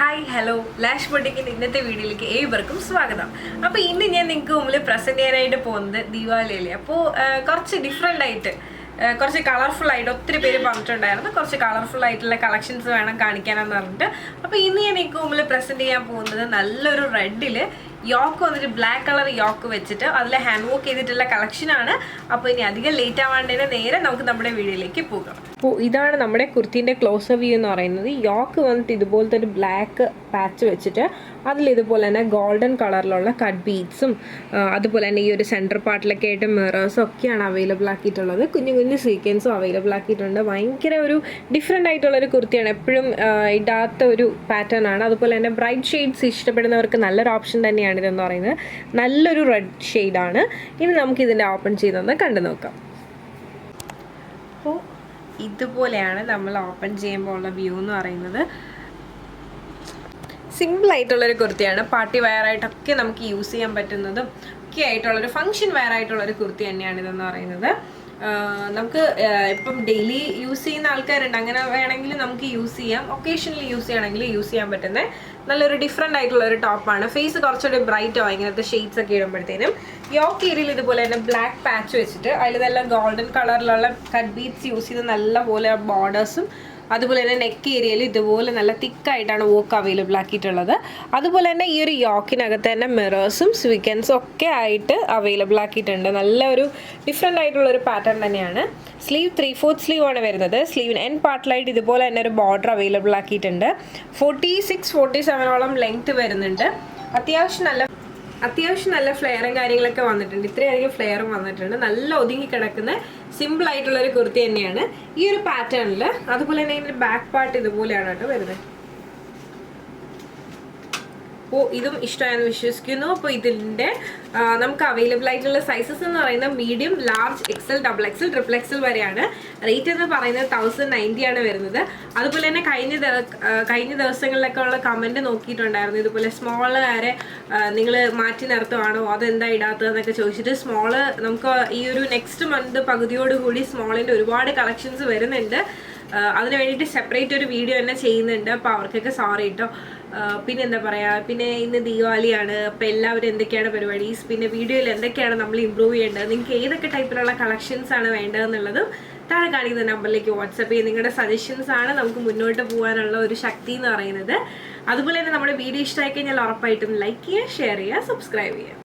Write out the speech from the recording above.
Hi hello lash ബൊട്ടിക്കിൻ്റെ ഇന്നത്തെ വീഡിയോയിലേക്ക് ഏവർക്കും സ്വാഗതം. അപ്പോൾ ഇന്ന് ഞാൻ നിങ്ങൾക്ക് മുമ്പിൽ പ്രസൻറ്റ് ചെയ്യാനായിട്ട് പോകുന്നത് ദീപാവലിയല്ലേ. അപ്പോൾ കുറച്ച് ഡിഫറെൻ്റ് ആയിട്ട് കുറച്ച് കളർഫുൾ ആയിട്ട് ഒത്തിരി പേര് പറഞ്ഞിട്ടുണ്ടായിരുന്നു കുറച്ച് കളർഫുൾ ആയിട്ടുള്ള കളക്ഷൻസ് വേണം കാണിക്കാനെന്ന് പറഞ്ഞിട്ട്. അപ്പോൾ ഇന്ന് ഞാൻ നിങ്ങൾക്ക് മുമ്പിൽ പ്രസൻറ്റ് ചെയ്യാൻ പോകുന്നത് നല്ലൊരു റെഡിൽ യോക്ക് വന്നിട്ട് ബ്ലാക്ക് കളർ യോക്ക് വെച്ചിട്ട് അതിൽ ഹാൻഡ് വർക്ക് ചെയ്തിട്ടുള്ള കളക്ഷനാണ്. അപ്പോൾ ഇനി അധികം ലേറ്റ് ആവാണ്ടതിന് നേരെ നമുക്ക് നമ്മുടെ വീഡിയോയിലേക്ക് പോകാം. അപ്പോൾ ഇതാണ് നമ്മുടെ കുർത്തീൻ്റെ ക്ലോസർ വ്യൂ എന്ന് പറയുന്നത്. യോക്ക് വന്നിട്ട് ഇതുപോലത്തെ ഒരു ബ്ലാക്ക് പാച്ച് വെച്ചിട്ട് അതിൽ ഇതുപോലെ തന്നെ ഗോൾഡൻ കളറിലുള്ള കട്ട് ബീഡ്സും അതുപോലെ തന്നെ ഈ ഒരു സെൻറ്റർ പാർട്ടിലൊക്കെ ആയിട്ട് മിറേഴ്സും ഒക്കെയാണ് അവൈലബിൾ ആക്കിയിട്ടുള്ളത്. കുഞ്ഞു കുഞ്ഞു സീക്വൻസും അവൈലബിൾ ആക്കിയിട്ടുണ്ട്. ഭയങ്കര ഒരു ഡിഫറെൻ്റ് ആയിട്ടുള്ളൊരു കുർത്തിയാണ്, എപ്പോഴും ഇടാത്ത ഒരു പാറ്റേൺ ആണ്. അതുപോലെ തന്നെ ബ്രൈറ്റ് ഷെയ്ഡ്സ് ഇഷ്ടപ്പെടുന്നവർക്ക് നല്ലൊരു ഓപ്ഷൻ തന്നെയാണ് ഇതെന്ന് പറയുന്നത്. നല്ലൊരു റെഡ് ഷെയ്ഡാണ്. ഇനി നമുക്ക് ഇതിൻ്റെ ഓപ്പൺ ചെയ്തൊന്ന് കണ്ടു നോക്കാം. അപ്പോൾ ഇതുപോലെയാണ് നമ്മൾ ഓപ്പൺ ചെയ്യുമ്പോൾ ഉള്ള വ്യൂ എന്ന് പറയുന്നത്. സിമ്പിളായിട്ടുള്ളൊരു കുർത്തിയാണ്. പാർട്ടി വെയർ ആയിട്ടൊക്കെ നമുക്ക് യൂസ് ചെയ്യാൻ പറ്റുന്നതും ഒക്കെ ആയിട്ടുള്ളൊരു ഫങ്ഷൻ വെയർ ആയിട്ടുള്ളൊരു കുർത്തി തന്നെയാണ് ഇതെന്ന് പറയുന്നത്. നമുക്ക് ഇപ്പം ഡെയിലി യൂസ് ചെയ്യുന്ന ആൾക്കാരുണ്ട്, അങ്ങനെ വേണമെങ്കിൽ നമുക്ക് യൂസ് ചെയ്യാം. ഒക്കേഷണലി യൂസ് ചെയ്യണമെങ്കിൽ യൂസ് ചെയ്യാൻ പറ്റുന്ന നല്ലൊരു ഡിഫറെൻ്റ് ആയിട്ടുള്ള ഒരു ടോപ്പാണ്. ഫേസ് കുറച്ചുകൂടി ബ്രൈറ്റ് ആവും ഇങ്ങനത്തെ ഷെയ്ഡ്സ് ഒക്കെ ഇടുമ്പോഴത്തേനും. യോക്ക് ഏരിയയിൽ ഇതുപോലെ തന്നെ ബ്ലാക്ക് പാച്ച് വെച്ചിട്ട് അതിൽ നല്ല ഗോൾഡൻ കളറിലുള്ള കട്ട് ബീഡ്സ് യൂസ് ചെയ്ത് നല്ലപോലെ ബോർഡേഴ്സും അതുപോലെ തന്നെ നെക്ക് ഏരിയയിൽ ഇതുപോലെ നല്ല തിക്കായിട്ടാണ് വർക്ക് അവൈലബിൾ ആക്കിയിട്ടുള്ളത്. അതുപോലെ തന്നെ ഈ ഒരു യോക്കിനകത്ത് തന്നെ മിറേഴ്സും സ്വീക്കൻസും ഒക്കെ ആയിട്ട് അവൈലബിൾ ആക്കിയിട്ടുണ്ട്. നല്ല ഒരു ഡിഫറെൻ്റ് ആയിട്ടുള്ള ഒരു പാറ്റേൺ തന്നെയാണ്. സ്ലീവ് 3/4 സ്ലീവ് ആണ് വരുന്നത്. സ്ലീവിന് എൻ പാർട്ടിലായിട്ട് ഇതുപോലെ തന്നെ ഒരു ബോർഡർ അവൈലബിൾ ആക്കിയിട്ടുണ്ട്. 46-47 ലെങ്ത് വരുന്നുണ്ട്. അത്യാവശ്യം നല്ല ഫ്ലെയറും കാര്യങ്ങളൊക്കെ വന്നിട്ടുണ്ട്. ഇത്രയധികം ഫ്ലെയറും വന്നിട്ടുണ്ട്. നല്ല ഒതുങ്ങി കിടക്കുന്ന സിമ്പിൾ ആയിട്ടുള്ള ഒരു കുർത്തി തന്നെയാണ് ഈ ഒരു പാറ്റേണിൽ. അതുപോലെ തന്നെ ഇതിൻ്റെ ബാക്ക് പാർട്ട് ഇതുപോലെയാണ് കേട്ടോ വരുന്നത്. അപ്പോൾ ഇതും ഇഷ്ടമായെന്ന് വിശ്വസിക്കുന്നു. അപ്പോൾ ഇതിൻ്റെ നമുക്ക് അവൈലബിൾ ആയിട്ടുള്ള സൈസസ് എന്ന് പറയുന്നത് medium, large, XL, XXL, XXL വരെയാണ്. റേറ്റ് എന്ന് പറയുന്നത് 1090 ആണ് വരുന്നത്. അതുപോലെ തന്നെ കഴിഞ്ഞ ദിവസങ്ങളിലൊക്കെ ഉള്ള കമൻറ്റ് നോക്കിയിട്ടുണ്ടായിരുന്നു, ഇതുപോലെ സ്മോൾ വരെ നിങ്ങൾ മാറ്റി നിർത്തുവാണോ, അതെന്താ ഇടാത്തതെന്നൊക്കെ ചോദിച്ചിട്ട്. സ്മോള് നമുക്ക് ഈ ഒരു നെക്സ്റ്റ് മന്ത് പകുതിയോടുകൂടി സ്മോളിൻ്റെ ഒരുപാട് കളക്ഷൻസ് വരുന്നുണ്ട്. അതിന് വേണ്ടിയിട്ട് സെപ്പറേറ്റ് ഒരു വീഡിയോ തന്നെ ചെയ്യുന്നുണ്ട്. അപ്പോൾ അവർക്കൊക്കെ സോറി കേട്ടോ. പിന്നെ എന്താ പറയുക, പിന്നെ ഇന്ന് ദീപാവലിയാണ്. അപ്പോൾ എല്ലാവരും എന്തൊക്കെയാണ് പരിപാടീസ്, പിന്നെ വീഡിയോയിൽ എന്തൊക്കെയാണ് നമ്മൾ ഇമ്പ്രൂവ് ചെയ്യേണ്ടത്, നിങ്ങൾക്ക് ഏതൊക്കെ ടൈപ്പിലുള്ള കളക്ഷൻസ് ആണ് വേണ്ടതെന്നുള്ളതും താഴെ കാണിക്കുന്ന നമ്പറിലേക്ക് വാട്സപ്പ് ചെയ്ത് നിങ്ങളുടെ സജഷൻസ് ആണ് നമുക്ക് മുന്നോട്ട് പോകാനുള്ള ഒരു ശക്തി എന്ന് പറയുന്നത്. അതുപോലെ തന്നെ നമ്മുടെ വീഡിയോ ഇഷ്ടമായി കഴിഞ്ഞാൽ ഉറപ്പായിട്ടും ലൈക്ക് ചെയ്യുക, ഷെയർ ചെയ്യുക, സബ്സ്ക്രൈബ് ചെയ്യുക.